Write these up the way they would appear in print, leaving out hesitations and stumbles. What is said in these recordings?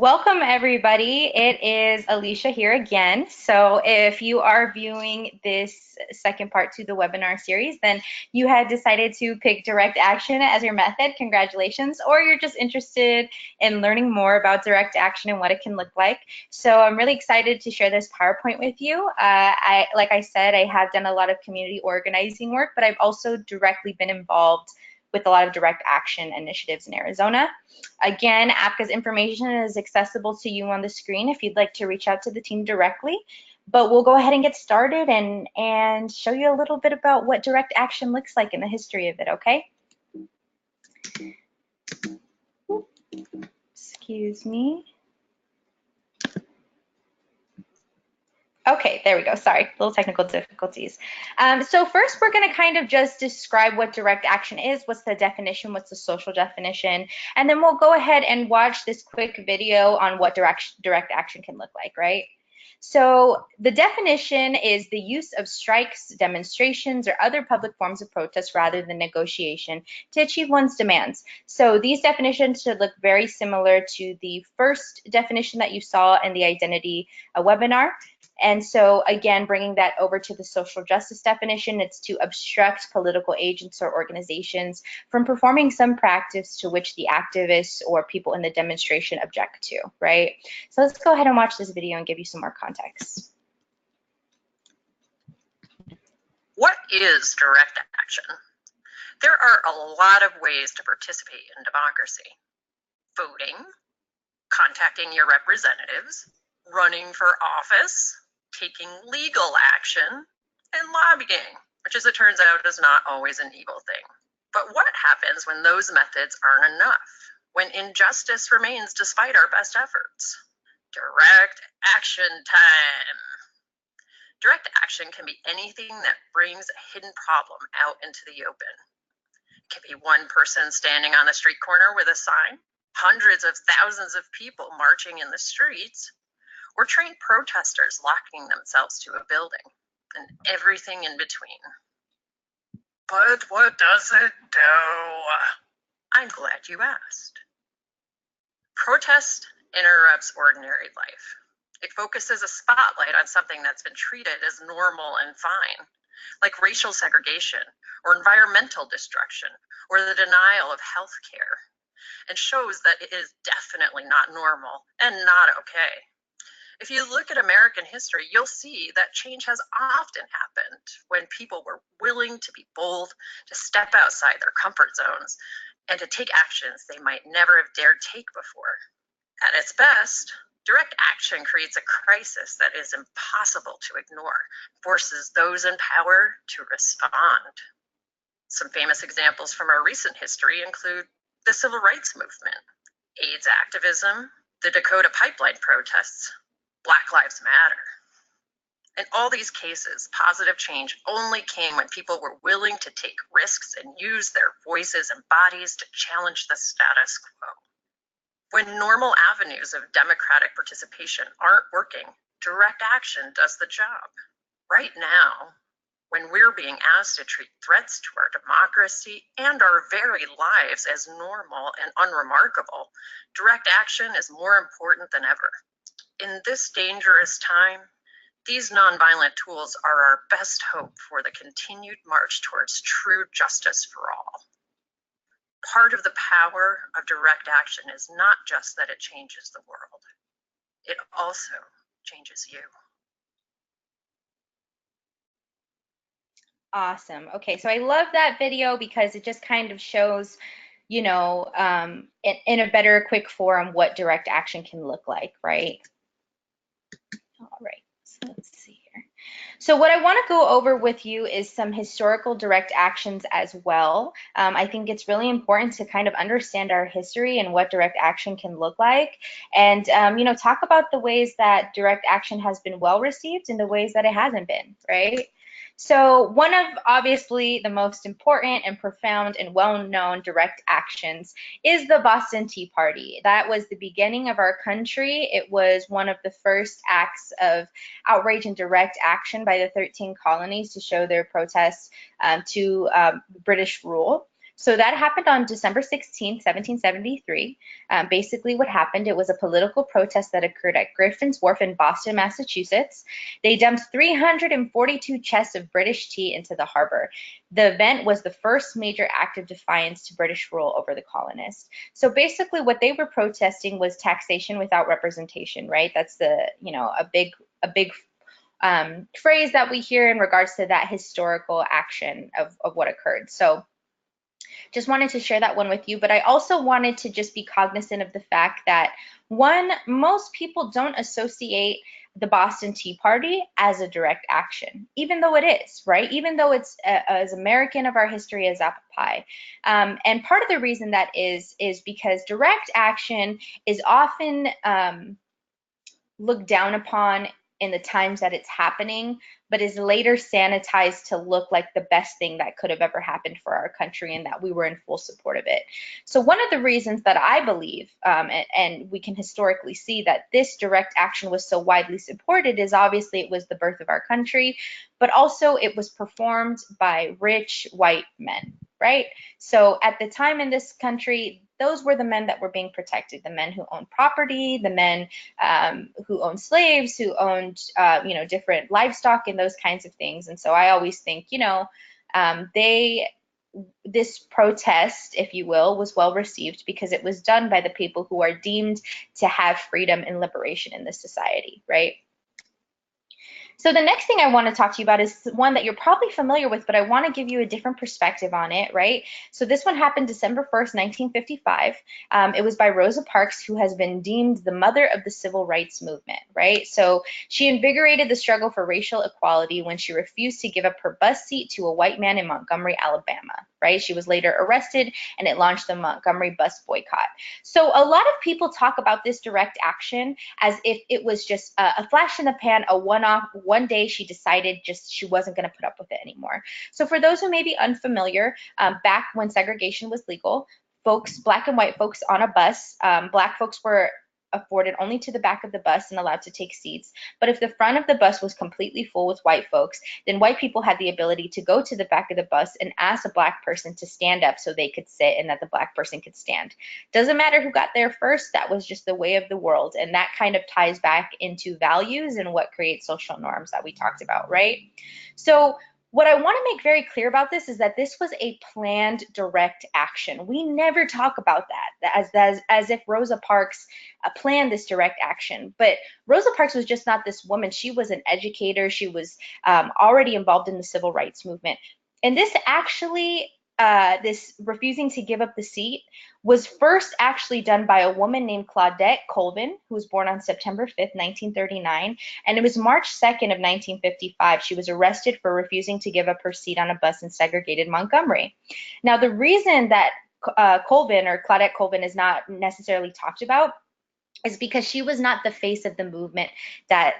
Welcome everybody. It is Alyshia here again. So if you are viewing this second part to the webinar series, then you had decided to pick direct action as your method. Congratulations. Or you're just interested in learning more about direct action and what it can look like. So I'm really excited to share this PowerPoint with you. Like I said, I have done a lot of community organizing work, but I've also directly been involved with a lot of direct action initiatives in Arizona. Again, APCA's information is accessible to you on the screen if you'd like to reach out to the team directly. But we'll go ahead and get started and show you a little bit about what direct action looks like in the history of it, okay? Excuse me. Okay, there we go. Sorry, little technical difficulties. So first, we're going to kind of just describe what direct action is, what's the definition, what's the social definition, and then we'll go ahead and watch this quick video on what direct action can look like, right? So the definition is the use of strikes, demonstrations, or other public forms of protest rather than negotiation to achieve one's demands. So these definitions should look very similar to the first definition that you saw in the identity webinar. And so again, bringing that over to the social justice definition, it's to obstruct political agents or organizations from performing some practice to which the activists or people in the demonstration object to, right? So let's go ahead and watch this video and give you some more context. What is direct action? There are a lot of ways to participate in democracy. Voting, contacting your representatives, running for office, taking legal action, and lobbying, which as it turns out is not always an evil thing. But what happens when those methods aren't enough? When injustice remains despite our best efforts? Direct action time. Direct action can be anything that brings a hidden problem out into the open. It can be one person standing on a street corner with a sign, hundreds of thousands of people marching in the streets, or trained protesters locking themselves to a building, and everything in between. But what does it do? I'm glad you asked. Protest interrupts ordinary life. It focuses a spotlight on something that's been treated as normal and fine, like racial segregation or environmental destruction or the denial of health care, and shows that it is definitely not normal and not okay. If you look at American history, you'll see that change has often happened when people were willing to be bold, to step outside their comfort zones, and to take actions they might never have dared take before. At its best, direct action creates a crisis that is impossible to ignore, forces those in power to respond. Some famous examples from our recent history include the Civil Rights Movement, AIDS activism, the Dakota pipeline protests, Black Lives Matter. In all these cases, positive change only came when people were willing to take risks and use their voices and bodies to challenge the status quo. When normal avenues of democratic participation aren't working, direct action does the job. Right now, when we're being asked to treat threats to our democracy and our very lives as normal and unremarkable, direct action is more important than ever. In this dangerous time, these nonviolent tools are our best hope for the continued march towards true justice for all. Part of the power of direct action is not just that it changes the world, it also changes you. Awesome. Okay, so I love that video because it just kind of shows, you know, in a better, quick form what direct action can look like, right? All right, so let's see here. So what I want to go over with you is some historical direct actions as well. I think it's really important to kind of understand our history and what direct action can look like, and you know, talk about the ways that direct action has been well received and the ways that it hasn't been, right? So one of obviously the most important and profound and well-known direct actions is the Boston Tea Party. That was the beginning of our country. It was one of the first acts of outrage and direct action by the 13 colonies to show their protest to British rule. So that happened on December 16, 1773. Basically what happened, it was a political protest that occurred at Griffin's Wharf in Boston, Massachusetts. They dumped 342 chests of British tea into the harbor. The event was the first major act of defiance to British rule over the colonists. So basically what they were protesting was taxation without representation, right? That's a big phrase that we hear in regards to that historical action of what occurred. So just wanted to share that one with you, but I also wanted to just be cognizant of the fact that, one, most people don't associate the Boston Tea Party as a direct action, even though it is, right? Even though it's as American of our history as apple pie. And part of the reason that is because direct action is often looked down upon in the times that it's happening, but is later sanitized to look like the best thing that could have ever happened for our country, and that we were in full support of it. So one of the reasons that I believe, and we can historically see that this direct action was so widely supported, is obviously it was the birth of our country, but also it was performed by rich white men, right? So at the time in this country, those were the men that were being protected, the men who owned property, the men who owned slaves, who owned, different livestock and those kinds of things. And so I always think, this protest, if you will, was well received because it was done by the people who are deemed to have freedom and liberation in this society, right? So the next thing I want to talk to you about is one that you're probably familiar with, but I want to give you a different perspective on it, right? So this one happened December 1st, 1955. It was by Rosa Parks, who has been deemed the mother of the civil rights movement, right? So she invigorated the struggle for racial equality when she refused to give up her bus seat to a white man in Montgomery, Alabama, right? She was later arrested, and it launched the Montgomery bus boycott. So a lot of people talk about this direct action as if it was just a flash in the pan, a one-off. One day she decided just she wasn't going to put up with it anymore. So for those who may be unfamiliar, back when segregation was legal, folks, black and white folks on a bus, black folks were afforded only to the back of the bus and allowed to take seats. But if the front of the bus was completely full with white folks, then white people had the ability to go to the back of the bus and ask a black person to stand up so they could sit and that the black person could stand. Doesn't matter who got there first, that was just the way of the world. And that kind of ties back into values and what creates social norms that we talked about, right? So what I want to make very clear about this is that this was a planned direct action. We never talk about that as if Rosa Parks planned this direct action. But Rosa Parks was just not this woman. She was an educator. She was already involved in the civil rights movement. And this actually, this refusing to give up the seat was first actually done by a woman named Claudette Colvin, who was born on September 5th, 1939. And it was March 2nd of 1955. She was arrested for refusing to give up her seat on a bus in segregated Montgomery. Now, the reason that Colvin or Claudette Colvin is not necessarily talked about is because she was not the face of the movement that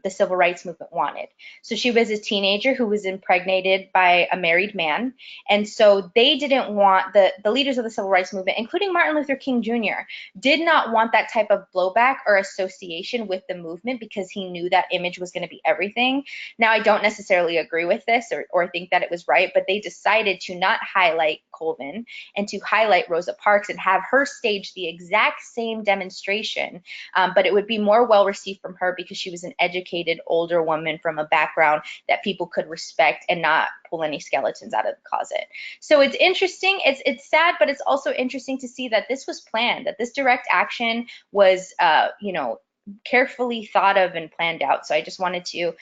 the civil rights movement wanted. So she was a teenager who was impregnated by a married man. And so they didn't want, the leaders of the civil rights movement, including Martin Luther King Jr., did not want that type of blowback or association with the movement because he knew that image was going to be everything. Now, I don't necessarily agree with this or think that it was right, but they decided to not highlight Colvin and to highlight Rosa Parks and have her stage the exact same demonstration. But it would be more well received from her because she was an educated older woman from a background that people could respect and not pull any skeletons out of the closet. So it's interesting. It's sad, but it's also interesting to see that this was planned, that this direct action was, carefully thought of and planned out. So I just wanted to,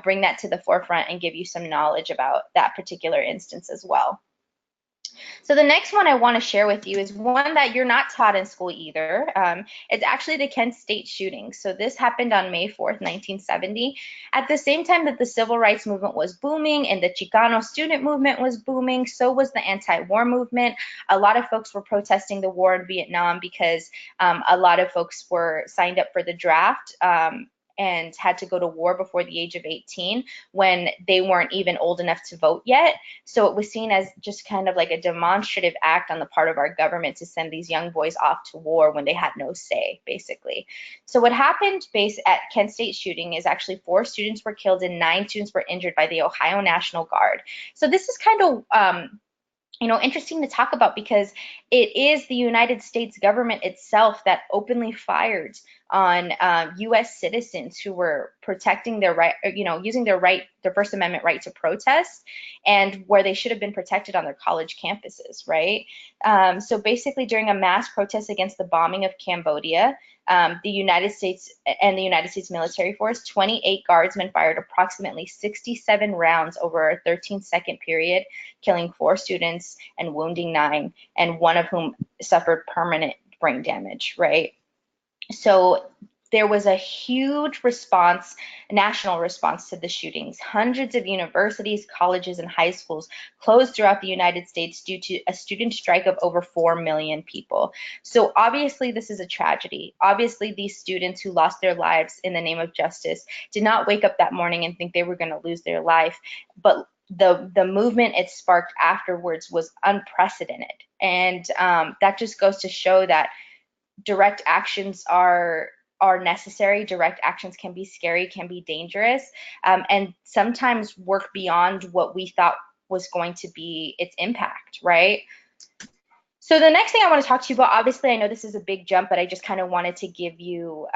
bring that to the forefront and give you some knowledge about that particular instance as well. So the next one I want to share with you is one that you're not taught in school either. It's actually the Kent State shooting. So this happened on May 4th, 1970. At the same time that the civil rights movement was booming and the Chicano student movement was booming, so was the anti-war movement. A lot of folks were protesting the war in Vietnam because a lot of folks were signed up for the draft and had to go to war before the age of 18 when they weren't even old enough to vote yet. So it was seen as just kind of like a demonstrative act on the part of our government to send these young boys off to war when they had no say, basically. So what happened based at Kent State shooting is actually 4 students were killed and 9 students were injured by the Ohio National Guard. So this is kind of interesting to talk about because it is the United States government itself that openly fired on U.S. citizens who were protecting their right, using their First Amendment right to protest, and where they should have been protected on their college campuses, right? So basically, during a mass protest against the bombing of Cambodia, the United States and the United States military force, 28 guardsmen fired approximately 67 rounds over a 13-second period, killing 4 students and wounding 9, and one of whom suffered permanent brain damage, right? So there was a huge response, national response to the shootings. Hundreds of universities, colleges, and high schools closed throughout the United States due to a student strike of over 4 million people. So obviously this is a tragedy. Obviously these students who lost their lives in the name of justice did not wake up that morning and think they were going to lose their life, but the movement it sparked afterwards was unprecedented. And that just goes to show that direct actions are necessary. Direct actions can be scary, can be dangerous, and sometimes work beyond what we thought was going to be its impact, right? So the next thing I want to talk to you about, obviously I know this is a big jump, but I just kind of wanted to give you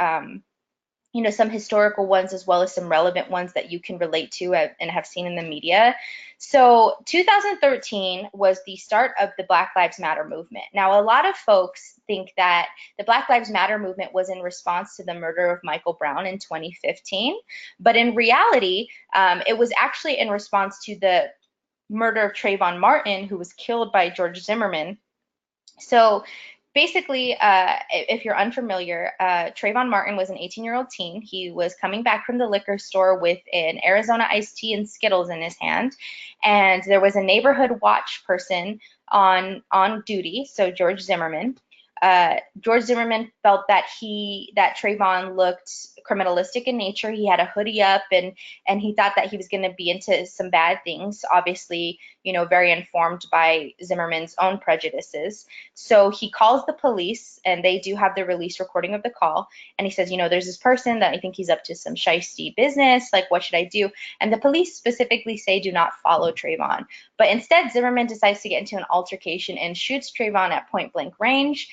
some historical ones as well as some relevant ones that you can relate to and have seen in the media. So 2013 was the start of the Black Lives Matter movement. Now, a lot of folks think that the Black Lives Matter movement was in response to the murder of Michael Brown in 2015, but in reality, it was actually in response to the murder of Trayvon Martin, who was killed by George Zimmerman. So basically, if you're unfamiliar, Trayvon Martin was an 18-year-old teen. He was coming back from the liquor store with an Arizona iced tea and Skittles in his hand, and there was a neighborhood watch person on duty, so George Zimmerman. George Zimmerman felt that Trayvon looked criminalistic in nature. He had a hoodie up, and he thought that he was going to be into some bad things. Obviously, very informed by Zimmerman's own prejudices. So he calls the police, and they do have the release recording of the call. And he says, there's this person that I think he's up to some shisty business. Like, what should I do? And the police specifically say, do not follow Trayvon. But instead, Zimmerman decides to get into an altercation and shoots Trayvon at point blank range.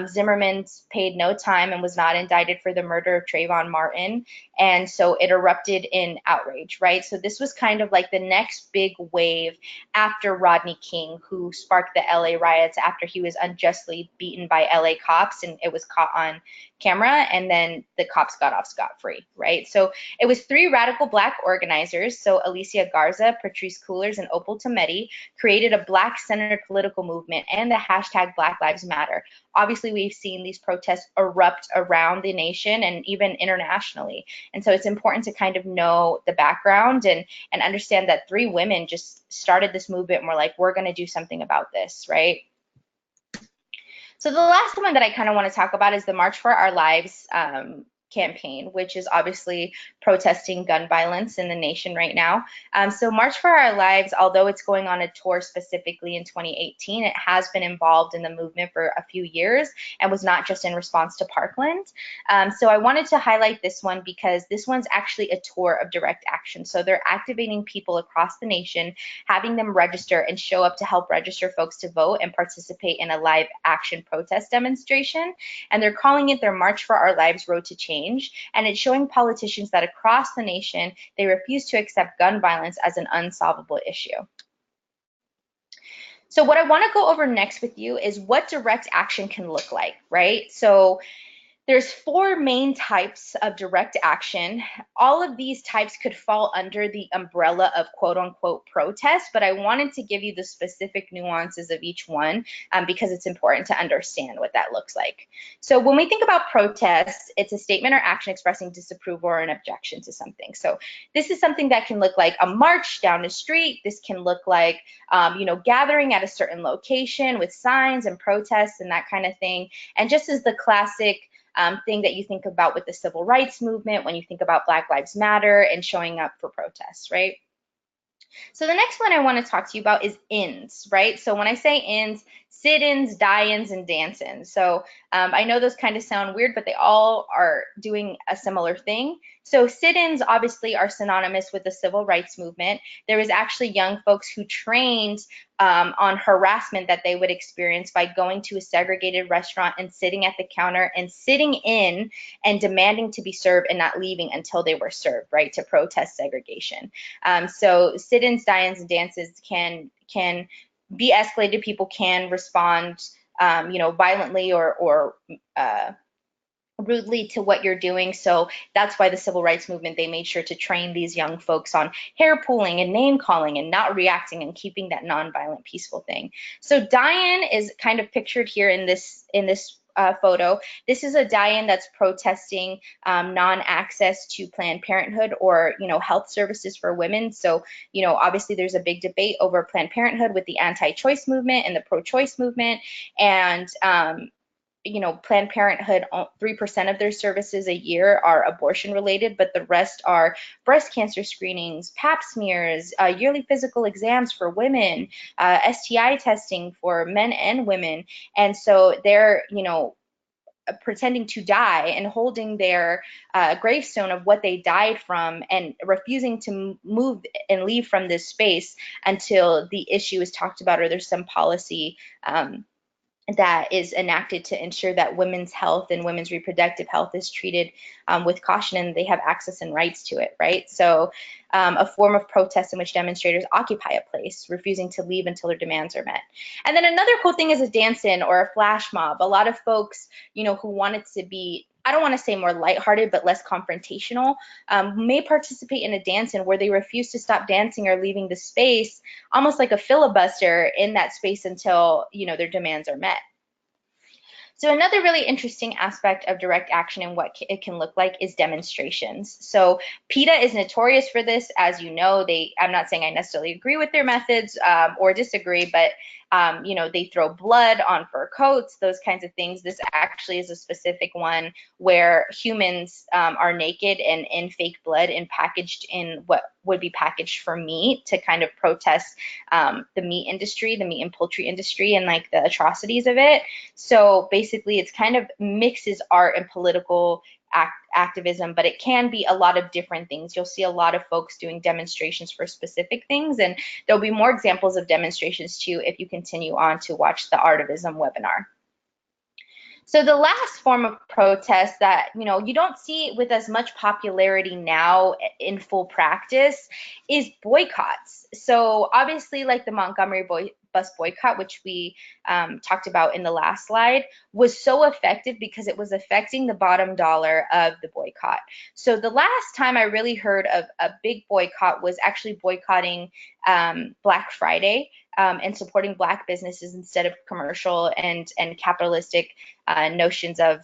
Zimmerman paid no time and was not indicted for the murder of Trayvon Martin. And so it erupted in outrage, right? So this was kind of like the next big wave after Rodney King, who sparked the LA riots after he was unjustly beaten by LA cops, and it was caught on camera, and then the cops got off scot-free, right? So it was 3 radical Black organizers, so Alyshia Garza, Patrisse Cullors, and Opal Tometi, created a Black-centered political movement and the hashtag Black Lives Matter. Obviously, we've seen these protests erupt around the nation and even internationally. And so it's important to kind of know the background and understand that 3 women just started this movement and were like, we're going to do something about this, right? So the last one that I kind of want to talk about is the March for Our Lives campaign, which is obviously protesting gun violence in the nation right now. So March for Our Lives, although it's going on a tour specifically in 2018, it has been involved in the movement for a few years and was not just in response to Parkland. So I wanted to highlight this one because this one's actually a tour of direct action. So they're activating people across the nation, having them register and show up to help register folks to vote and participate in a live action protest demonstration. And they're calling it their March for Our Lives Road to Change. And it's showing politicians that across the nation, they refuse to accept gun violence as an unsolvable issue. So what I want to go over next with you is what direct action can look like, right? So there's 4 main types of direct action. All of these types could fall under the umbrella of quote unquote protest, but I wanted to give you the specific nuances of each one because it's important to understand what that looks like. So when we think about protests, it's a statement or action expressing disapproval or an objection to something. So this is something that can look like a march down the street. This can look like, gathering at a certain location with signs and protests and that kind of thing. And just as the classic thing that you think about with the civil rights movement when you think about Black Lives Matter and showing up for protests, right? So the next one I want to talk to you about is ins, right? So when I say ins, sit-ins, die-ins, and dance-ins. So I know those kind of sound weird, but they all are doing a similar thing. So sit-ins obviously are synonymous with the civil rights movement. There was actually young folks who trained on harassment that they would experience by going to a segregated restaurant and sitting at the counter and sitting in and demanding to be served and not leaving until they were served, right, to protest segregation. So sit-ins, die-ins, and dances can be escalated. People can respond, violently or rudely to what you're doing. So that's why the civil rights movement, they made sure to train these young folks on hair pulling and name calling and not reacting and keeping that nonviolent, peaceful thing. So die-in is kind of pictured here in this photo. This is a die-in that's protesting non-access to Planned Parenthood or, health services for women. So, obviously there's a big debate over Planned Parenthood with the anti-choice movement and the pro-choice movement. And Planned Parenthood, 3% of their services a year are abortion related, but the rest are breast cancer screenings, pap smears, yearly physical exams for women, STI testing for men and women. And so they're, pretending to die and holding their gravestone of what they died from and refusing to move and leave from this space until the issue is talked about or there's some policy that is enacted to ensure that women's health and women's reproductive health is treated with caution and they have access and rights to it, right? So a form of protest in which demonstrators occupy a place, refusing to leave until their demands are met. And then another cool thing is a dance-in or a flash mob. A lot of folks, who want it to be, I don't want to say more lighthearted, but less confrontational, may participate in a dance-in where they refuse to stop dancing or leaving the space, almost like a filibuster in that space until, their demands are met. So another really interesting aspect of direct action and what it can look like is demonstrations. So PETA is notorious for this. As you know, I'm not saying I necessarily agree with their methods or disagree, but they throw blood on fur coats, those kinds of things. This actually is a specific one where humans are naked and in fake blood and packaged in what would be packaged for meat to kind of protest the meat industry, the meat and poultry industry, and like the atrocities of it. So basically it's kind of mixes art and political activism, but it can be a lot of different things. You'll see a lot of folks doing demonstrations for specific things, and there'll be more examples of demonstrations too if you continue on to watch the Artivism webinar. So the last form of protest that, you don't see with as much popularity now in full practice is boycotts. So obviously, like the Montgomery bus boycott, which we talked about in the last slide, was so effective because it was affecting the bottom dollar of the boycott. So the last time I really heard of a big boycott was actually boycotting Black Friday and supporting Black businesses instead of commercial and capitalistic notions of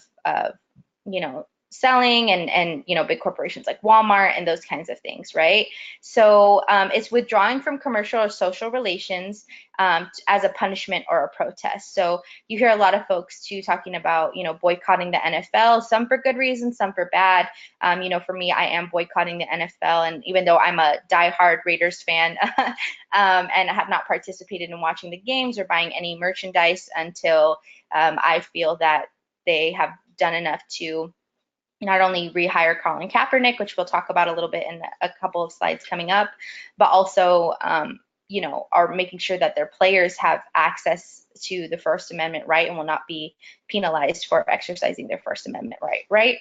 selling and big corporations like Walmart and those kinds of things, right? So it's withdrawing from commercial or social relations as a punishment or a protest. So you hear a lot of folks too talking about boycotting the NFL, some for good reasons, some for bad. For me, I am boycotting the NFL, and even though I'm a diehard Raiders fan and I have not participated in watching the games or buying any merchandise until I feel that they have done enough to not only rehire Colin Kaepernick, which we'll talk about a little bit in a couple of slides coming up, but also, are making sure that their players have access to the First Amendment right and will not be penalized for exercising their First Amendment right?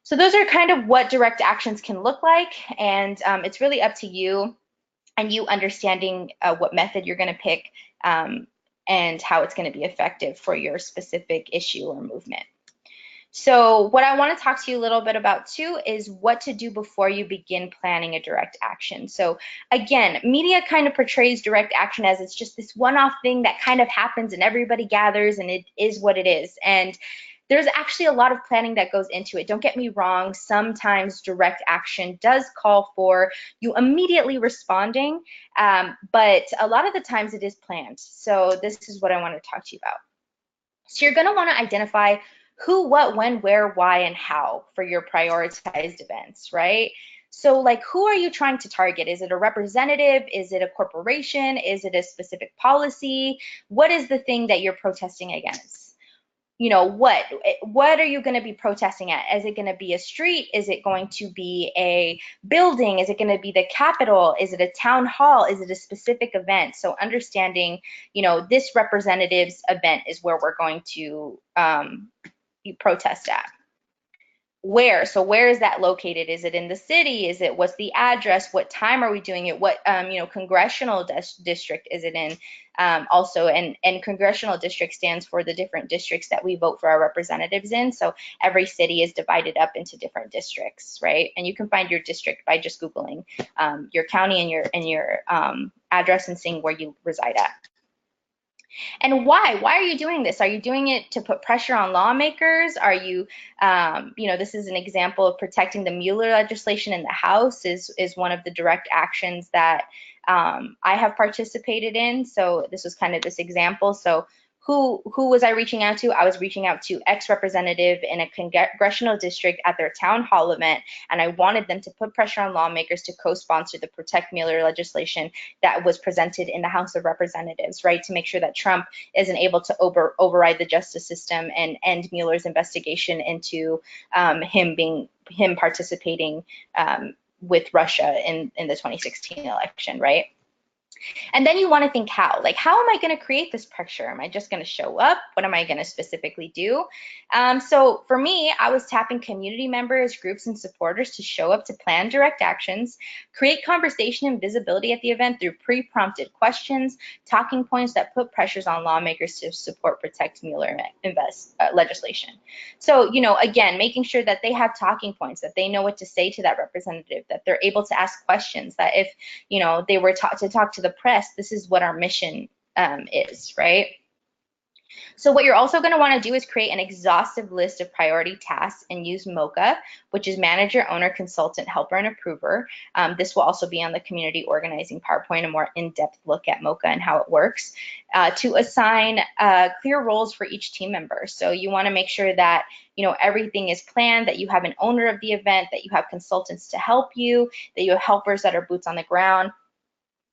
So those are kind of what direct actions can look like, and it's really up to you and you understanding what method you're going to pick and how it's going to be effective for your specific issue or movement. So what I want to talk to you a little bit about too is what to do before you begin planning a direct action. So again, media kind of portrays direct action as it's just this one-off thing that kind of happens and everybody gathers and it is what it is. And there's actually a lot of planning that goes into it. Don't get me wrong, sometimes direct action does call for you immediately responding, but a lot of the times it is planned. So this is what I want to talk to you about. So you're going to want to identify who, what, when, where, why, and how for your prioritized events, right? So like, who are you trying to target? Is it a representative? Is it a corporation? Is it a specific policy? What is the thing that you're protesting against? what are you going to be protesting at? Is it going to be a street? Is it going to be a building? Is it going to be the Capitol? Is it a town hall? Is it a specific event? So understanding, this representative's event is where we're going to protest at. Where? So where is that located? Is it in the city? What's the address? What time are we doing it? What, congressional district is it in? Also, and congressional district stands for the different districts that we vote for our representatives in. So every city is divided up into different districts, right? And you can find your district by just Googling your county and your address and seeing where you reside at. And why? Why are you doing this? Are you doing it to put pressure on lawmakers? Are you, this is an example of protecting the Mueller legislation in the House is one of the direct actions that I have participated in. So this was kind of this example. So who was I reaching out to? I was reaching out to ex-representative in a congressional district at their town hall event, and I wanted them to put pressure on lawmakers to co-sponsor the Protect Mueller legislation that was presented in the House of Representatives, right, to make sure that Trump isn't able to override the justice system and end Mueller's investigation into him participating with Russia in the 2016 election, right? And then you want to think how am I going to create this pressure? Am I just going to show up? What am I going to specifically do? So for me, I was tapping community members, groups, and supporters to show up to plan direct actions, create conversation and visibility at the event through pre-prompted questions, talking points that put pressures on lawmakers to support Protect Mueller legislation. So, again, making sure that they have talking points, that they know what to say to that representative, that they're able to ask questions, that if, they were taught to talk to the press, this is what our mission is, right? So what you're also going to want to do is create an exhaustive list of priority tasks and use MOCA, which is Manager, Owner, Consultant, Helper, and Approver. This will also be on the Community Organizing PowerPoint, a more in-depth look at MOCA and how it works, to assign clear roles for each team member. So you want to make sure that everything is planned, that you have an owner of the event, that you have consultants to help you, that you have helpers that are boots on the ground,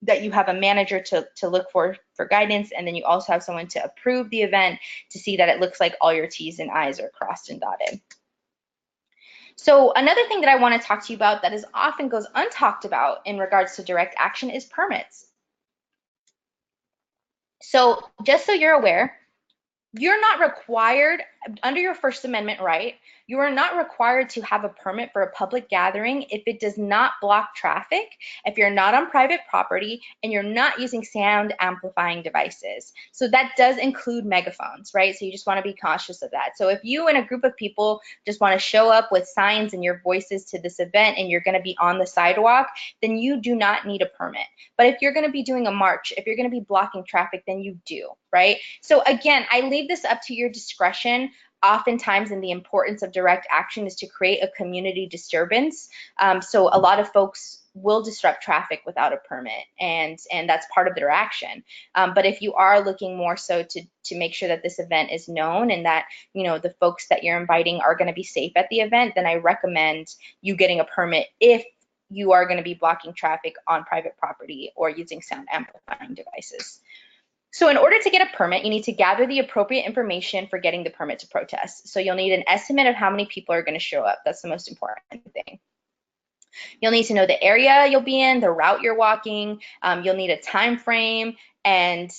that you have a manager to look for guidance, and then you also have someone to approve the event to see that it looks like all your T's and I's are crossed and dotted. So another thing that I want to talk to you about that is often goes untalked about in regards to direct action is permits. So just so you're aware, you're not required, under your First Amendment right, you are not required to have a permit for a public gathering if it does not block traffic, if you're not on private property, and you're not using sound amplifying devices. So that does include megaphones, right? So you just want to be cautious of that. So if you and a group of people just want to show up with signs and your voices to this event and you're going to be on the sidewalk, then you do not need a permit. But if you're going to be doing a march, if you're going to be blocking traffic, then you do, right? So again, I leave this up to your discretion. Oftentimes, in the importance of direct action is to create a community disturbance. So a lot of folks will disrupt traffic without a permit, and that's part of their action. But if you are looking more so to make sure that this event is known and that the folks that you're inviting are going to be safe at the event, then I recommend you getting a permit if you are going to be blocking traffic on private property or using sound amplifying devices. So in order to get a permit, you need to gather the appropriate information for getting the permit to protest. So you'll need an estimate of how many people are going to show up. That's the most important thing. You'll need to know the area you'll be in, the route you're walking. You'll need a time frame, and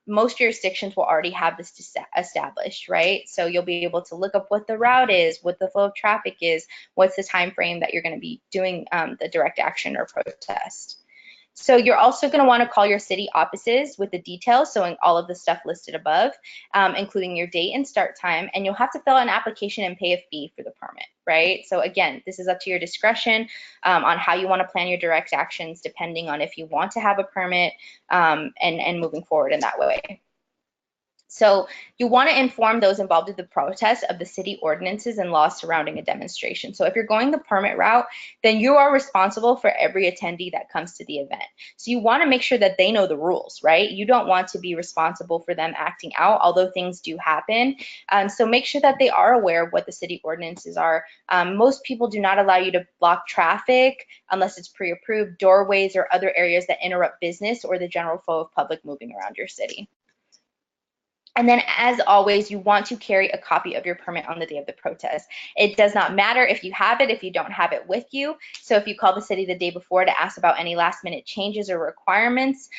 most jurisdictions will already have this established, right? So you'll be able to look up what the route is, what the flow of traffic is, what's the time frame that you're going to be doing the direct action or protest. So you're also going to want to call your city offices with the details, so in all of the stuff listed above, including your date and start time, and you'll have to fill out an application and pay a fee for the permit, right? So again, this is up to your discretion on how you want to plan your direct actions, depending on if you want to have a permit and moving forward in that way. So you want to inform those involved in the protest of the city ordinances and laws surrounding a demonstration. So if you're going the permit route, then you are responsible for every attendee that comes to the event. So you want to make sure that they know the rules, right? You don't want to be responsible for them acting out, although things do happen. So make sure that they are aware of what the city ordinances are. Most people do not allow you to block traffic unless it's pre-approved, doorways or other areas that interrupt business or the general flow of public moving around your city. And then, as always, you want to carry a copy of your permit on the day of the protest. It does not matter if you have it, if you don't have it with you. So if you call the city the day before to ask about any last minute changes or requirements,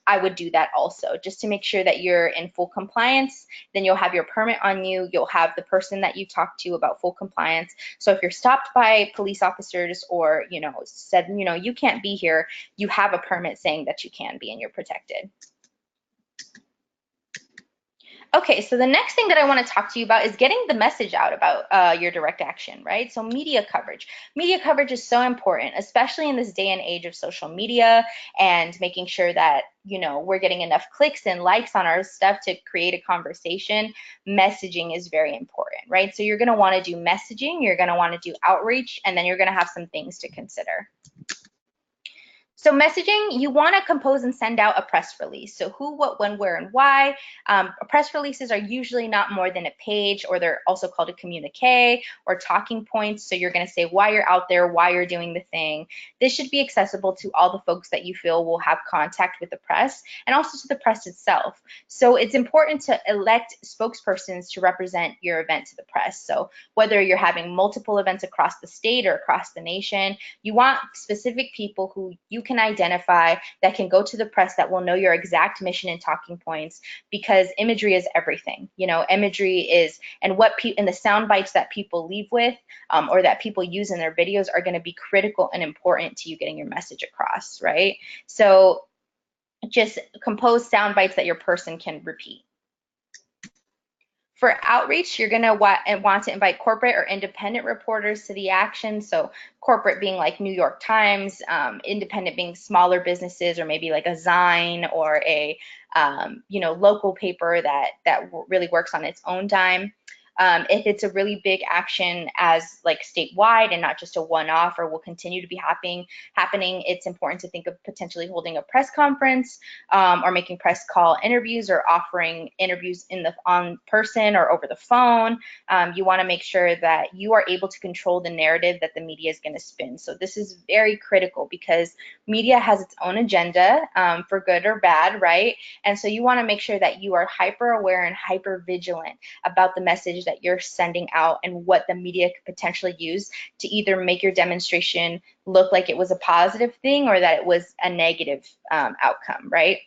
I would do that also, just to make sure that you're in full compliance. Then you'll have your permit on you. You'll have the person that you talk to about full compliance. So if you're stopped by police officers or, said, you can't be here, you have a permit saying that you can be and you're protected. Okay, so the next thing that I want to talk to you about is getting the message out about your direct action, right? So media coverage. Media coverage is so important, especially in this day and age of social media and making sure that, we're getting enough clicks and likes on our stuff to create a conversation. Messaging is very important, right? So you're going to want to do messaging, you're going to want to do outreach, and then you're going to have some things to consider. So messaging, you want to compose and send out a press release. So who, what, when, where, and why. Press releases are usually not more than a page, or they're also called a communique or talking points. So you're going to say why you're out there, why you're doing the thing. This should be accessible to all the folks that you feel will have contact with the press, and also to the press itself. So it's important to elect spokespersons to represent your event to the press. So whether you're having multiple events across the state or across the nation, you want specific people who you can identify that can go to the press, that will know your exact mission and talking points, because imagery is everything. Imagery is, and and the sound bites that people leave with or that people use in their videos are going to be critical and important to you getting your message across, right? So just compose sound bites that your person can repeat. For outreach, you're going to want to invite corporate or independent reporters to the action. So corporate being like New York Times, independent being smaller businesses, or maybe like a Zine or a local paper that really works on its own dime. If it's a really big action as like statewide and not just a one-off or will continue to be happening, it's important to think of potentially holding a press conference or making press call interviews or offering interviews on person or over the phone. You want to make sure that you are able to control the narrative that the media is going to spin. So this is very critical because media has its own agenda for good or bad, right? And so you want to make sure that you are hyper aware and hyper vigilant about the message that you're sending out and what the media could potentially use to either make your demonstration look like it was a positive thing or that it was a negative outcome, right?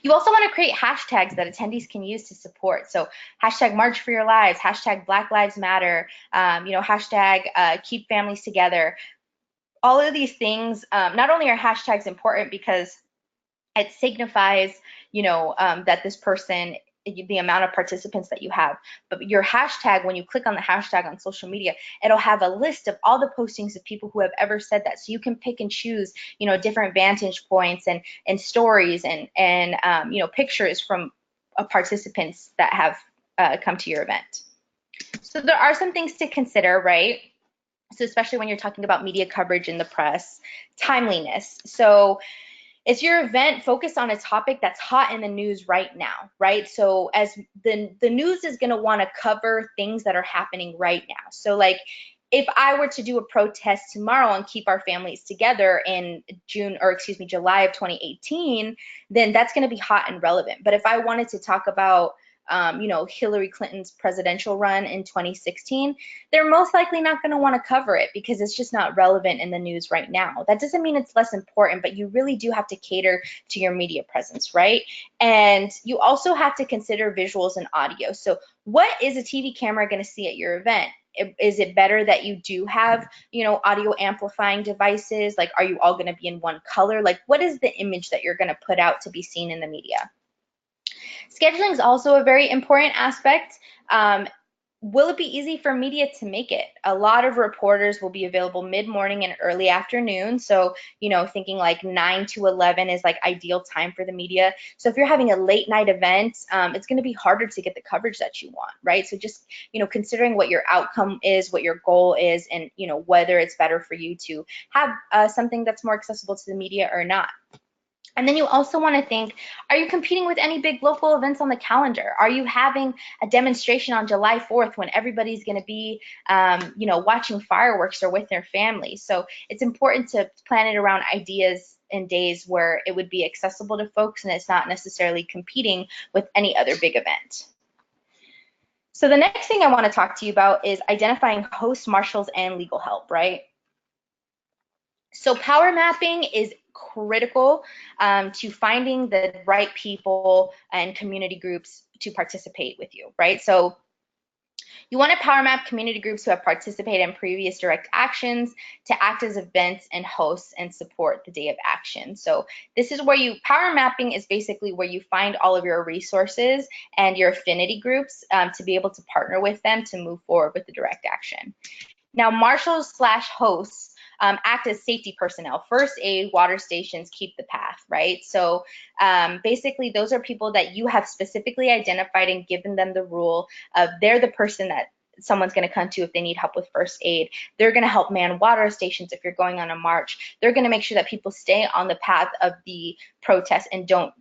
You also want to create hashtags that attendees can use to support. So hashtag March for Your Lives, hashtag Black Lives Matter, hashtag Keep Families Together. All of these things, not only are hashtags important because it signifies, that this person, the amount of participants that you have, but your hashtag, when you click on the hashtag on social media, it'll have a list of all the postings of people who have ever said that. So you can pick and choose, different vantage points and stories and pictures from participants that have come to your event. So there are some things to consider, right? So especially when you're talking about media coverage in the press, timeliness. So is your event focused on a topic that's hot in the news right now, right? So as the news is going to want to cover things that are happening right now. So like if I were to do a protest tomorrow and keep our families together in July of 2018, then that's going to be hot and relevant. But if I wanted to talk about Hillary Clinton's presidential run in 2016, they're most likely not going to want to cover it because it's just not relevant in the news right now. That doesn't mean it's less important, but you really do have to cater to your media presence, right? And you also have to consider visuals and audio. So what is a TV camera going to see at your event? Is it better that you do have, audio amplifying devices? Like, are you all going to be in one color? Like, what is the image that you're going to put out to be seen in the media? Scheduling is also a very important aspect. Will it be easy for media to make it? A lot of reporters will be available mid-morning and early afternoon. So, thinking like 9 to 11 is like ideal time for the media. So if you're having a late night event, it's going to be harder to get the coverage that you want, right? So just, considering what your outcome is, what your goal is, and, whether it's better for you to have something that's more accessible to the media or not. And then you also want to think, are you competing with any big local events on the calendar? Are you having a demonstration on July 4th when everybody's going to be, watching fireworks or with their families? So it's important to plan it around ideas and days where it would be accessible to folks and it's not necessarily competing with any other big event. So the next thing I want to talk to you about is identifying hosts, marshals, and legal help, right? So power mapping is critical to finding the right people and community groups to participate with you, right? So you want to power map community groups who have participated in previous direct actions to act as events and hosts and support the day of action. So this is where power mapping is basically where you find all of your resources and your affinity groups to be able to partner with them to move forward with the direct action. Now, marshals / hosts act as safety personnel. First aid, water stations, keep the path, right? So basically, those are people that you have specifically identified and given them the rule of they're the person that someone's going to come to if they need help with first aid. They're going to help man water stations if you're going on a march. They're going to make sure that people stay on the path of the protest and don't,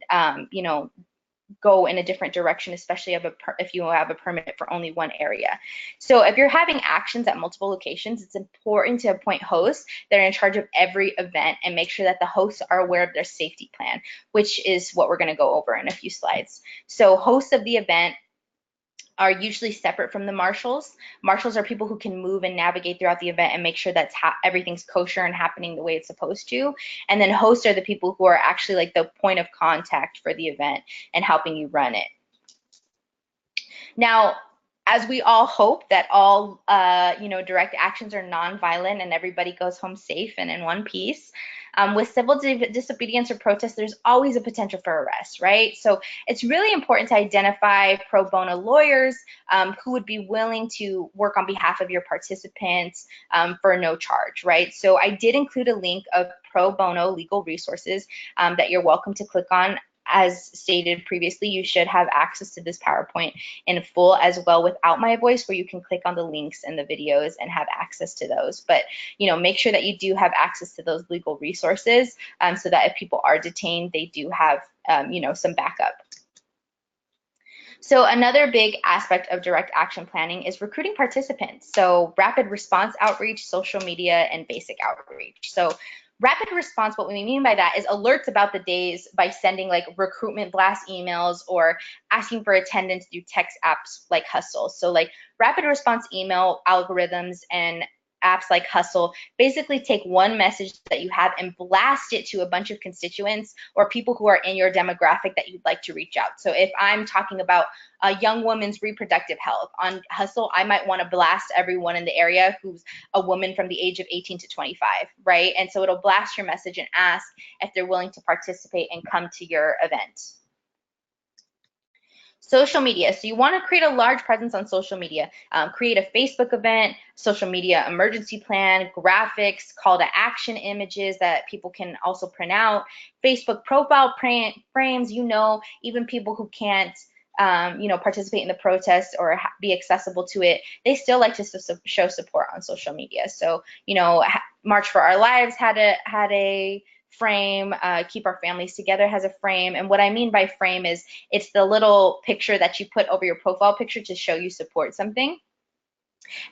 go in a different direction, especially if you have a permit for only one area. So if you're having actions at multiple locations, it's important to appoint hosts that are in charge of every event and make sure that the hosts are aware of their safety plan, which is what we're going to go over in a few slides. So hosts of the event are usually separate from the marshals. Marshals are people who can move and navigate throughout the event and make sure that everything's kosher and happening the way it's supposed to. And then hosts are the people who are actually like the point of contact for the event and helping you run it. Now, as we all hope that all direct actions are nonviolent and everybody goes home safe and in one piece, with civil disobedience or protest, there's always a potential for arrest, right? So it's really important to identify pro bono lawyers who would be willing to work on behalf of your participants for no charge, right? So I did include a link of pro bono legal resources that you're welcome to click on. As stated previously, you should have access to this PowerPoint in full as well without my voice, where you can click on the links in the videos and have access to those. But, make sure that you do have access to those legal resources so that if people are detained, they do have, some backup. So another big aspect of direct action planning is recruiting participants. So rapid response outreach, social media, and basic outreach. So rapid response, what we mean by that is alerts about the days by sending like recruitment blast emails or asking for attendance through text apps like Hustle. So like rapid response email algorithms and apps like Hustle basically take one message that you have and blast it to a bunch of constituents or people who are in your demographic that you'd like to reach out. So if I'm talking about a young woman's reproductive health on Hustle, I might want to blast everyone in the area who's a woman from the age of 18 to 25, right? And so it'll blast your message and ask if they're willing to participate and come to your event. Social media. So you want to create a large presence on social media. Create a Facebook event, social media emergency plan, graphics, call to action images that people can also print out, Facebook profile frames, even people who can't participate in the protest or be accessible to it, they still like to show support on social media. So, March for Our Lives had a frame, Keep Our Families Together has a frame. And what I mean by frame is it's the little picture that you put over your profile picture to show you support something.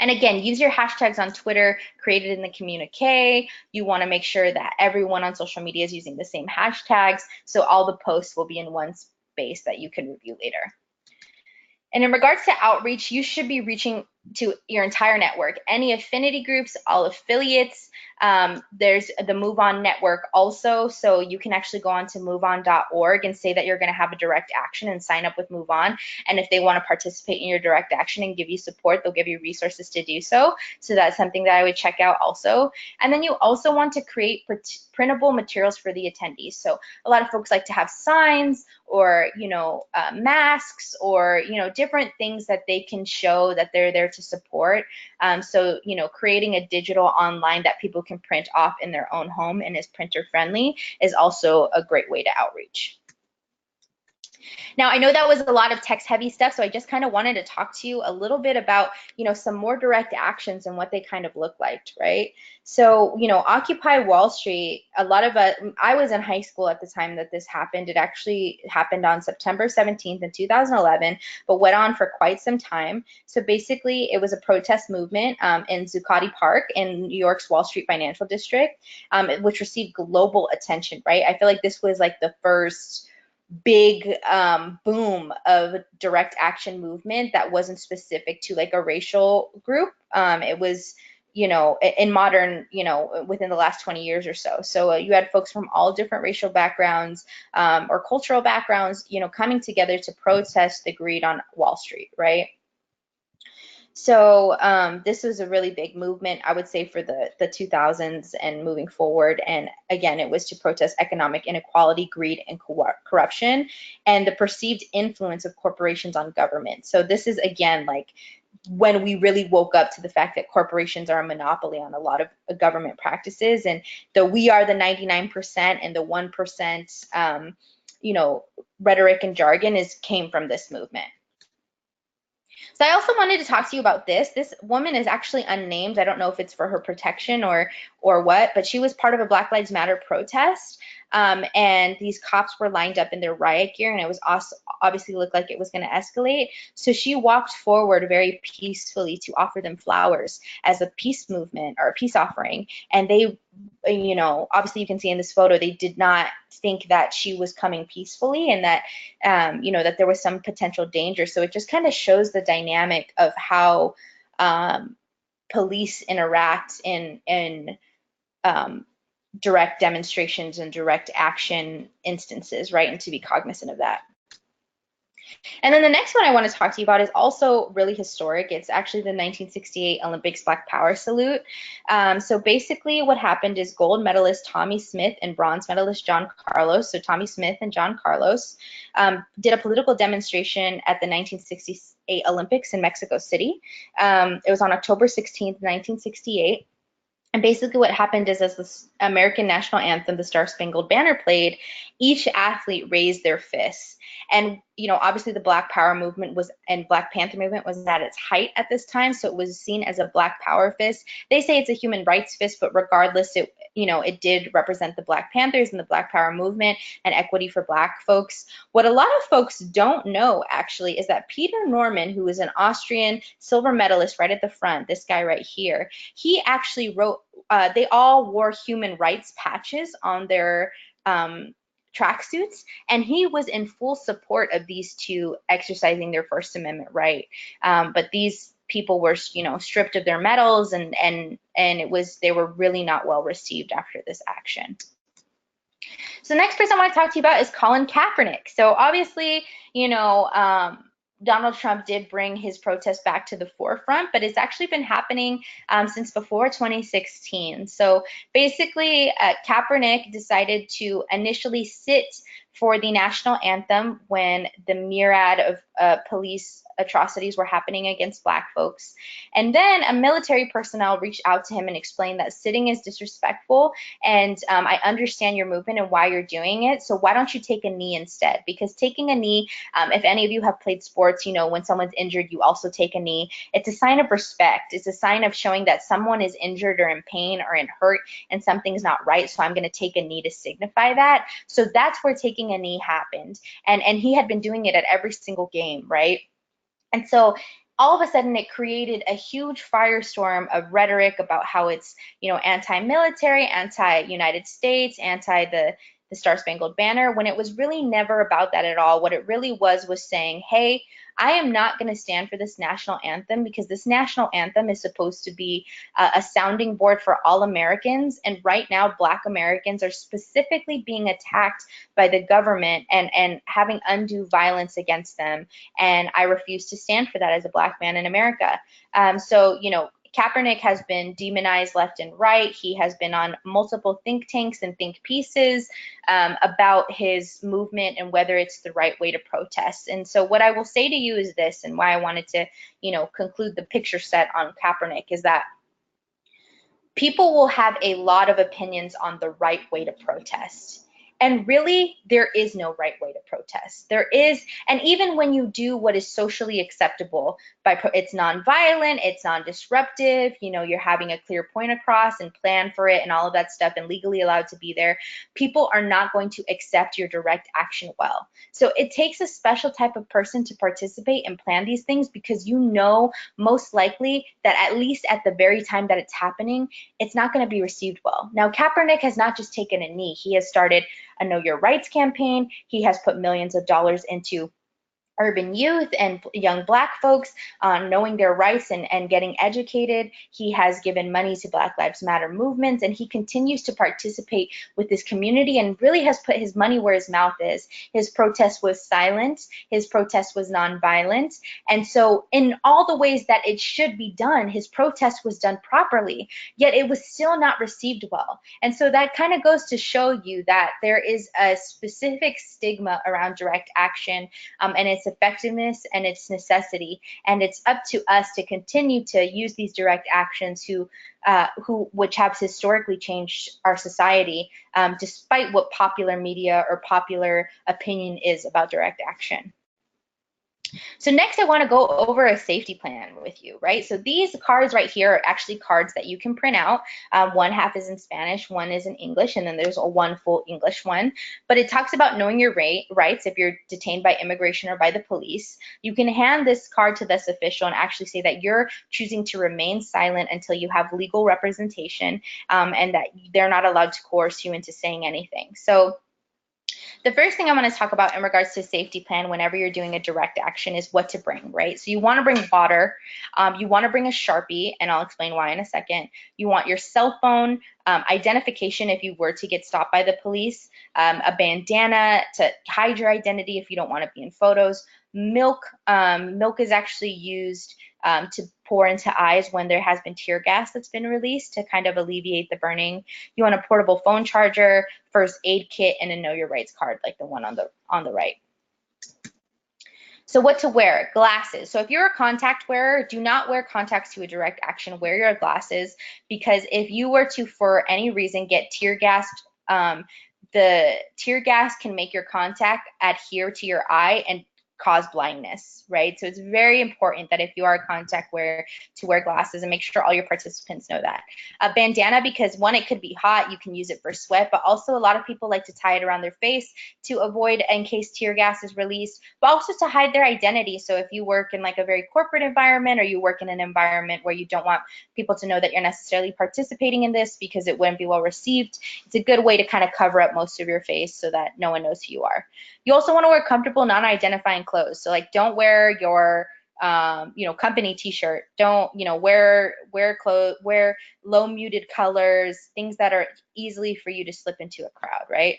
And again, use your hashtags on Twitter, created in the communique. You want to make sure that everyone on social media is using the same hashtags, so all the posts will be in one space that you can review later. And in regards to outreach, you should be reaching to your entire network, any affinity groups, all affiliates. There's the Move On network also, so you can actually go on to moveon.org and say that you're going to have a direct action and sign up with Move On. And if they want to participate in your direct action and give you support, they'll give you resources to do so. So that's something that I would check out also. And then you also want to create printable materials for the attendees. So a lot of folks like to have signs or masks or different things that they can show that they're there to support. So creating a digital online that people can print off in their own home and is printer friendly is also a great way to outreach. Now, I know that was a lot of text heavy stuff, so I just kind of wanted to talk to you a little bit about, some more direct actions and what they kind of look like, right? So, Occupy Wall Street, a lot of I was in high school at the time that this happened. It actually happened on September 17th in 2011, but went on for quite some time. So basically, it was a protest movement in Zuccotti Park in New York's Wall Street Financial District, which received global attention, right? I feel like this was like the first big boom of direct action movement that wasn't specific to like a racial group. It was, in modern, within the last 20 years or so. So you had folks from all different racial backgrounds or cultural backgrounds, coming together to protest the greed on Wall Street, right? So this was a really big movement, I would say, for the 2000s and moving forward. And again, it was to protest economic inequality, greed, and corruption, and the perceived influence of corporations on government. So this is, again, like when we really woke up to the fact that corporations are a monopoly on a lot of government practices. And though we are the 99% and the 1%, rhetoric and jargon came from this movement. So I also wanted to talk to you about this. This woman is actually unnamed. I don't know if it's for her protection or what, but she was part of a Black Lives Matter protest. And these cops were lined up in their riot gear, and it was also obviously looked like it was going to escalate. So she walked forward very peacefully to offer them flowers as a peace movement or a peace offering. And they, obviously you can see in this photo, they did not think that she was coming peacefully and that, that there was some potential danger. So it just kind of shows the dynamic of how police interact in direct demonstrations and direct action instances, right? And to be cognizant of that. And then the next one I want to talk to you about is also really historic. It's actually the 1968 Olympics Black Power Salute. So basically what happened is gold medalist Tommie Smith and bronze medalist John Carlos, so Tommie Smith and John Carlos, did a political demonstration at the 1968 Olympics in Mexico City. It was on October 16th, 1968. And basically what happened is as the American national anthem, the Star Spangled Banner played, each athlete raised their fists. And, obviously the Black Power movement and Black Panther movement was at its height at this time. So it was seen as a Black Power fist. They say it's a human rights fist, but regardless, it did represent the Black Panthers and the Black Power movement and equity for Black folks. What a lot of folks don't know, actually, is that Peter Norman, who is an Austrian silver medalist right at the front, this guy right here, he actually wrote, they all wore human rights patches on their tracksuits, and he was in full support of these two exercising their First Amendment right. But these people were, stripped of their medals, and they were really not well received after this action. So the next person I want to talk to you about is Colin Kaepernick. So obviously, Donald Trump did bring his protest back to the forefront, but it's actually been happening since before 2016. So basically, Kaepernick decided to initially sit for the national anthem when the myriad of police atrocities were happening against Black folks. And then a military personnel reached out to him and explained that sitting is disrespectful, and I understand your movement and why you're doing it, so why don't you take a knee instead? Because taking a knee, if any of you have played sports, when someone's injured, you also take a knee. It's a sign of respect. It's a sign of showing that someone is injured or in pain or in hurt and something's not right, so I'm going to take a knee to signify that. So that's where taking a knee happened. And he had been doing it at every single game, right? And so all of a sudden it created a huge firestorm of rhetoric about how it's, anti-military, anti-United States, anti the Star Spangled Banner, when it was really never about that at all. What it really was saying, hey, I am not going to stand for this national anthem because this national anthem is supposed to be a sounding board for all Americans. And right now, Black Americans are specifically being attacked by the government and having undue violence against them. And I refuse to stand for that as a Black man in America. So, Kaepernick has been demonized left and right. He has been on multiple think tanks and think pieces about his movement and whether it's the right way to protest. And so what I will say to you is this, and why I wanted to, conclude the picture set on Kaepernick, is that people will have a lot of opinions on the right way to protest. And really, there is no right way to protest. There is, and even when you do what is socially acceptable, it's nonviolent, it's non-disruptive, you know, you're having a clear point across and plan for it and all of that stuff and legally allowed to be there, people are not going to accept your direct action well. So it takes a special type of person to participate and plan these things, because you know most likely that at least at the very time that it's happening, it's not going to be received well. Now, Kaepernick has not just taken a knee. He has started a Know Your Rights campaign. He has put millions of dollars into urban youth and young Black folks knowing their rights and getting educated. He has given money to Black Lives Matter movements, and he continues to participate with this community and really has put his money where his mouth is. His protest was silent. His protest was nonviolent. And so in all the ways that it should be done, his protest was done properly, yet it was still not received well. And so that kind of goes to show you that there is a specific stigma around direct action, and its effectiveness and its necessity, and it's up to us to continue to use these direct actions which have historically changed our society, despite what popular media or popular opinion is about direct action. So next I want to go over a safety plan with you, right? So these cards right here are actually cards that you can print out. One half is in Spanish, one is in English, and then there's a one full English one. But it talks about knowing your rights if you're detained by immigration or by the police. You can hand this card to this official and actually say that you're choosing to remain silent until you have legal representation, and that they're not allowed to coerce you into saying anything. So the first thing I want to talk about in regards to safety plan whenever you're doing a direct action is what to bring, right? So you want to bring water, you want to bring a Sharpie, and I'll explain why in a second. You want your cell phone, identification if you were to get stopped by the police, a bandana to hide your identity if you don't want to be in photos. Milk is actually used to pour into eyes when there has been tear gas that's been released to kind of alleviate the burning. You want a portable phone charger, first aid kit, and a Know Your Rights card like the one on the right. So what to wear? Glasses. So if you're a contact wearer, do not wear contacts to a direct action. Wear your glasses, because if you were to, for any reason, get tear gassed, the tear gas can make your contact adhere to your eye and cause blindness, right? So it's very important that if you are a contact wearer to wear glasses, and make sure all your participants know that. A bandana, because one, it could be hot, you can use it for sweat, but also a lot of people like to tie it around their face to avoid in case tear gas is released, but also to hide their identity. So if you work in like a very corporate environment, or you work in an environment where you don't want people to know that you're necessarily participating in this because it wouldn't be well received, it's a good way to kind of cover up most of your face so that no one knows who you are. You also want to wear comfortable, non-identifying clothes. So like, don't wear your company t-shirt. Don't, wear low muted colors, things that are easily for you to slip into a crowd, right?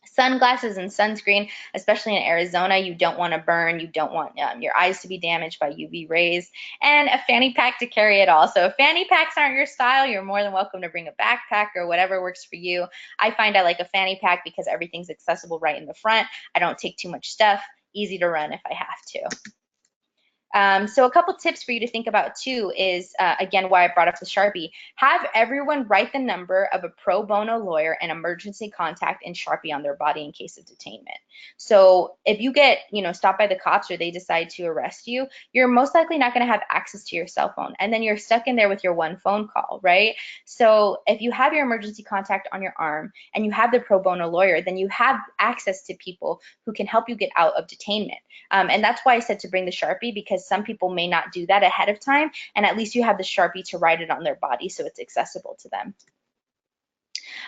Sunglasses and sunscreen, especially in Arizona, you don't want to burn. You don't want your eyes to be damaged by UV rays. And a fanny pack to carry it all. So if fanny packs aren't your style, you're more than welcome to bring a backpack or whatever works for you. I find I like a fanny pack because everything's accessible right in the front. I don't take too much stuff. Easy to run if I have to. So a couple tips for you to think about too is, again, why I brought up the Sharpie. Have everyone write the number of a pro bono lawyer and emergency contact in Sharpie on their body in case of detainment. So if you get, stopped by the cops or they decide to arrest you, you're most likely not going to have access to your cell phone. And then you're stuck in there with your one phone call, right? So if you have your emergency contact on your arm and you have the pro bono lawyer, then you have access to people who can help you get out of detainment. And that's why I said to bring the Sharpie, because some people may not do that ahead of time, and at least you have the Sharpie to write it on their body so it's accessible to them.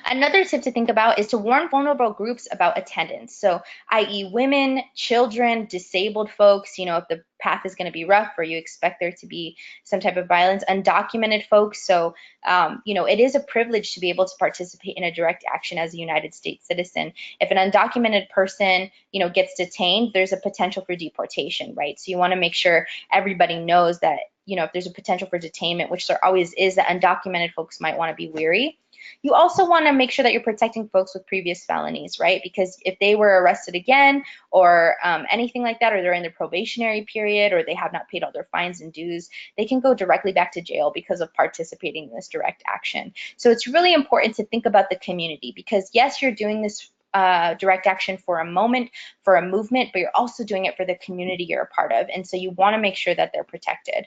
Another tip to think about is to warn vulnerable groups about attendance. So, i.e. women, children, disabled folks, if the path is going to be rough or you expect there to be some type of violence, undocumented folks. So, it is a privilege to be able to participate in a direct action as a United States citizen. If an undocumented person, gets detained, there's a potential for deportation, right? So you want to make sure everybody knows that, if there's a potential for detainment, which there always is, that undocumented folks might want to be wary. You also want to make sure that you're protecting folks with previous felonies, right? Because if they were arrested again or anything like that, or they're in their probationary period, or they have not paid all their fines and dues, they can go directly back to jail because of participating in this direct action. So it's really important to think about the community, because yes, you're doing this direct action for a moment, for a movement, but you're also doing it for the community you're a part of. And so you want to make sure that they're protected.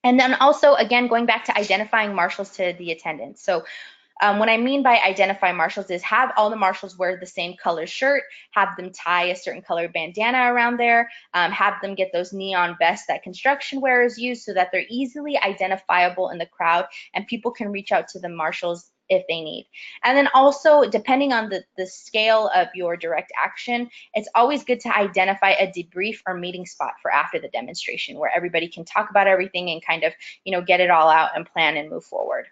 And then also, again, going back to identifying marshals to the attendants. So what I mean by identify marshals is have all the marshals wear the same color shirt, have them tie a certain color bandana around there, have them get those neon vests that construction wearers use so that they're easily identifiable in the crowd and people can reach out to the marshals if they need. And then also, depending on the scale of your direct action, it's always good to identify a debrief or meeting spot for after the demonstration where everybody can talk about everything and kind of, get it all out and plan and move forward.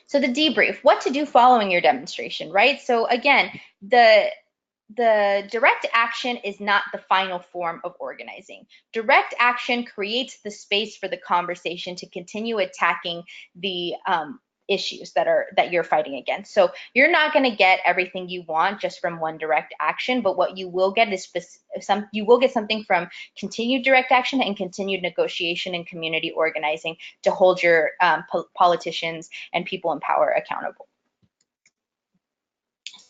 So the debrief, what to do following your demonstration, right? So again, the direct action is not the final form of organizing. Direct action creates the space for the conversation to continue attacking the issues that you're fighting against. So you're not going to get everything you want just from one direct action, but what you will get is you will get something from continued direct action and continued negotiation and community organizing to hold your politicians and people in power accountable.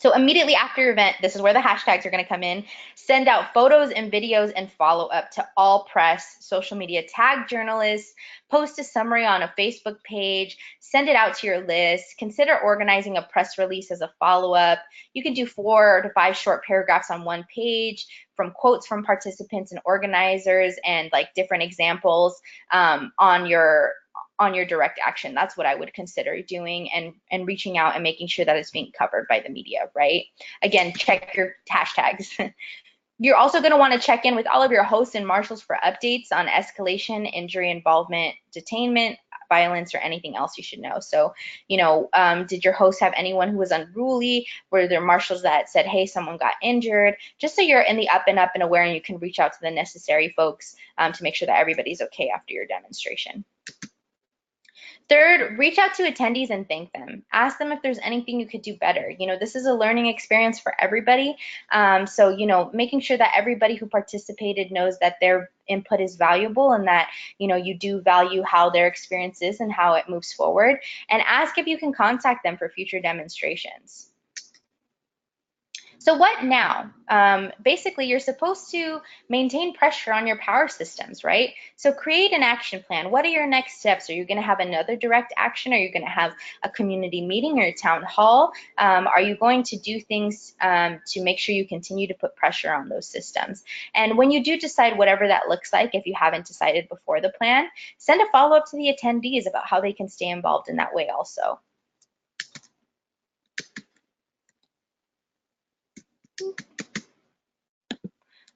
So immediately after your event, this is where the hashtags are going to come in. Send out photos and videos and follow up to all press, social media, tag journalists, post a summary on a Facebook page, send it out to your list, consider organizing a press release as a follow-up. You can do 4 to 5 short paragraphs on one page from quotes from participants and organizers and like different examples on your direct action. That's what I would consider doing and reaching out and making sure that it's being covered by the media, right? Again, check your hashtags. You're also going to want to check in with all of your hosts and marshals for updates on escalation, injury, involvement, detainment, violence, or anything else you should know. So, did your host have anyone who was unruly? Were there marshals that said, hey, someone got injured? Just so you're in the up and aware and you can reach out to the necessary folks to make sure that everybody's okay after your demonstration. Third, reach out to attendees and thank them. Ask them if there's anything you could do better. This is a learning experience for everybody. So, making sure that everybody who participated knows that their input is valuable and that, you do value how their experience is and how it moves forward. And ask if you can contact them for future demonstrations. So what now? Basically, you're supposed to maintain pressure on your power systems, right? So create an action plan. What are your next steps? Are you going to have another direct action? Are you going to have a community meeting or a town hall? Are you going to do things to make sure you continue to put pressure on those systems? And when you do decide whatever that looks like, if you haven't decided before the plan, send a follow-up to the attendees about how they can stay involved in that way also.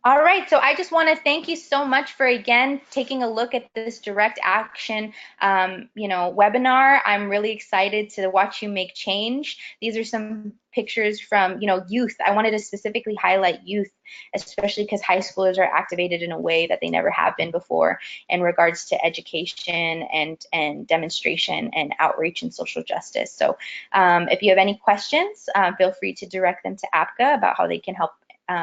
All right, so I just want to thank you so much for, again, taking a look at this direct action, webinar. I'm really excited to watch you make change. These are some pictures from, youth. I wanted to specifically highlight youth, especially because high schoolers are activated in a way that they never have been before in regards to education and demonstration and outreach and social justice. So if you have any questions, feel free to direct them to APCA about how they can help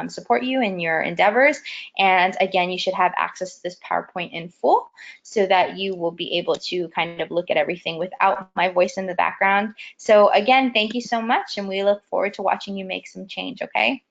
support you in your endeavors. And again, you should have access to this PowerPoint in full so that you will be able to kind of look at everything without my voice in the background. So again, thank you so much, and we look forward to watching you make some change, okay?